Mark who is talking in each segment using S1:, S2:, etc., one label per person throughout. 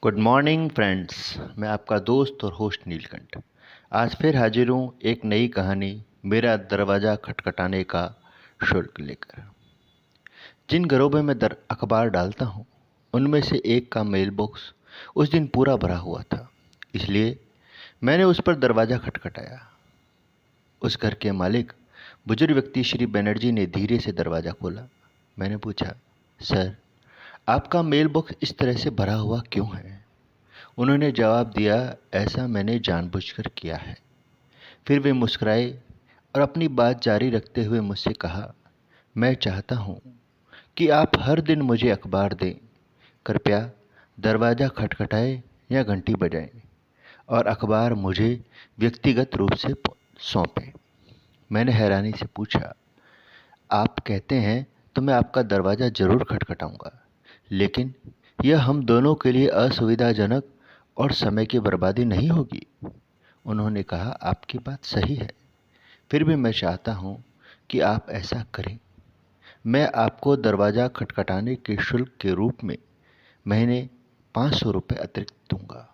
S1: Good morning friends. मैं आपका दोस्त और होस्ट नीलकंठ आज फिर हाजिर हूँ एक नई कहानी मेरा दरवाज़ा खटखटाने का शुल्क लेकर। जिन घरों में मैं अखबार डालता हूँ उनमें से एक का मेल बॉक्स उस दिन पूरा भरा हुआ था, इसलिए मैंने उस पर दरवाज़ा खटखटाया। उस घर के मालिक बुजुर्ग व्यक्ति श्री बनर्जी ने धीरे से दरवाज़ा खोला। मैंने पूछा, सर, आपका मेल बॉक्स इस तरह से भरा हुआ क्यों है? उन्होंने जवाब दिया, ऐसा मैंने जानबूझकर किया है। फिर वे मुस्कुराए और अपनी बात जारी रखते हुए मुझसे कहा, मैं चाहता हूँ कि आप हर दिन मुझे अखबार दें। कृपया दरवाज़ा खटखटाएं या घंटी बजाएं और अखबार मुझे व्यक्तिगत रूप से सौंपें। मैंने हैरानी से पूछा, आप कहते हैं तो मैं आपका दरवाज़ा ज़रूर खटखटाऊंगा, लेकिन यह हम दोनों के लिए असुविधाजनक और समय की बर्बादी नहीं होगी? उन्होंने कहा, आपकी बात सही है, फिर भी मैं चाहता हूँ कि आप ऐसा करें। मैं आपको दरवाज़ा खटखटाने के शुल्क के रूप में महीने 500 रुपये अतिरिक्त दूंगा।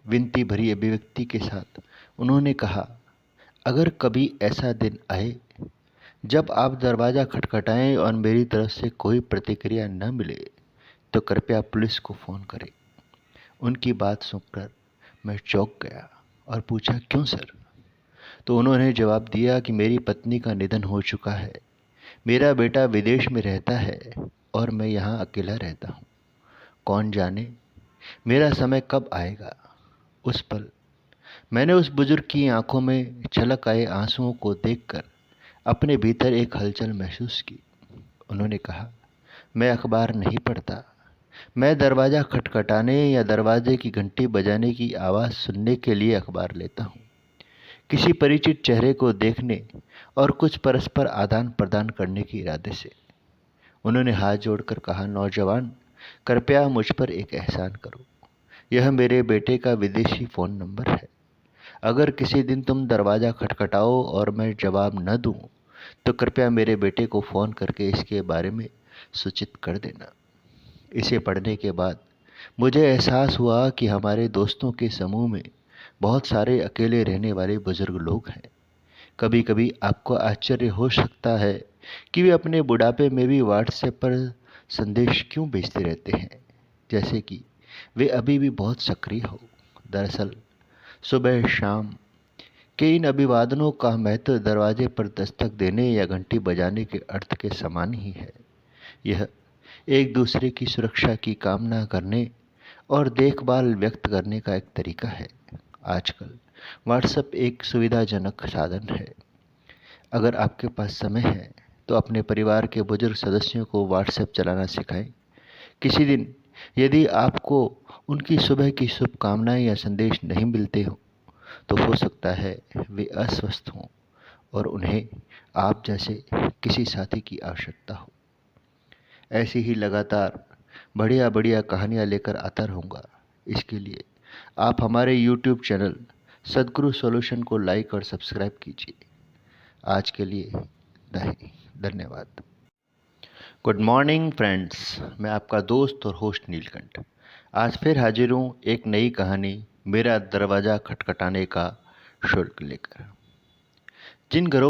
S1: विनती भरी अभिव्यक्ति के साथ उन्होंने कहा, अगर कभी ऐसा दिन आए जब आप दरवाज़ा खटखटाएं और मेरी तरफ से कोई प्रतिक्रिया न मिले तो कृपया पुलिस को फ़ोन करें। उनकी बात सुनकर मैं चौंक गया और पूछा, क्यों सर? तो उन्होंने जवाब दिया कि मेरी पत्नी का निधन हो चुका है, मेरा बेटा विदेश में रहता है और मैं यहाँ अकेला रहता हूँ। कौन जाने मेरा समय कब आएगा। उस पल मैंने उस बुजुर्ग की आंखों में छलक आए आंसुओं को देखकर अपने भीतर एक हलचल महसूस की। उन्होंने कहा, मैं अखबार नहीं पढ़ता, मैं दरवाज़ा खटखटाने या दरवाजे की घंटी बजाने की आवाज़ सुनने के लिए अखबार लेता हूँ, किसी परिचित चेहरे को देखने और कुछ परस्पर आदान प्रदान करने के इरादे से। उन्होंने हाथ जोड़कर कहा, नौजवान, कृपया मुझ पर एक एहसान करो। यह मेरे बेटे का विदेशी फ़ोन नंबर है। अगर किसी दिन तुम दरवाज़ा खटखटाओ और मैं जवाब न दूँ तो कृपया मेरे बेटे को फ़ोन करके इसके बारे में सूचित कर देना। इसे पढ़ने के बाद मुझे एहसास हुआ कि हमारे दोस्तों के समूह में बहुत सारे अकेले रहने वाले बुजुर्ग लोग हैं। कभी कभी आपको आश्चर्य हो सकता है कि वे अपने बुढ़ापे में भी व्हाट्सएप पर संदेश क्यों भेजते रहते हैं, जैसे कि वे अभी भी बहुत सक्रिय हो। दरअसल सुबह शाम के इन अभिवादनों का महत्व दरवाजे पर दस्तक देने या घंटी बजाने के अर्थ के समान ही है। यह एक दूसरे की सुरक्षा की कामना करने और देखभाल व्यक्त करने का एक तरीका है। आजकल व्हाट्सएप एक सुविधाजनक साधन है। अगर आपके पास समय है तो अपने परिवार के बुजुर्ग सदस्यों को व्हाट्सएप चलाना सिखाएं। किसी दिन यदि आपको उनकी सुबह की शुभकामनाएं या संदेश नहीं मिलते हो तो हो सकता है वे अस्वस्थ हों और उन्हें आप जैसे किसी साथी की आवश्यकता हो। ऐसी ही लगातार बढ़िया बढ़िया कहानियाँ लेकर आता रहूँगा। इसके लिए आप हमारे यूट्यूब चैनल सदगुरु सॉल्यूशन को लाइक और सब्सक्राइब कीजिए। आज के लिए धन्यवाद। Good morning friends. मैं आपका दोस्त और होस्ट नीलकंठ आज फिर हाजिर हूँ एक नई कहानी मेरा दरवाज़ा खटखटाने का शुल्क लेकर। जिन घरों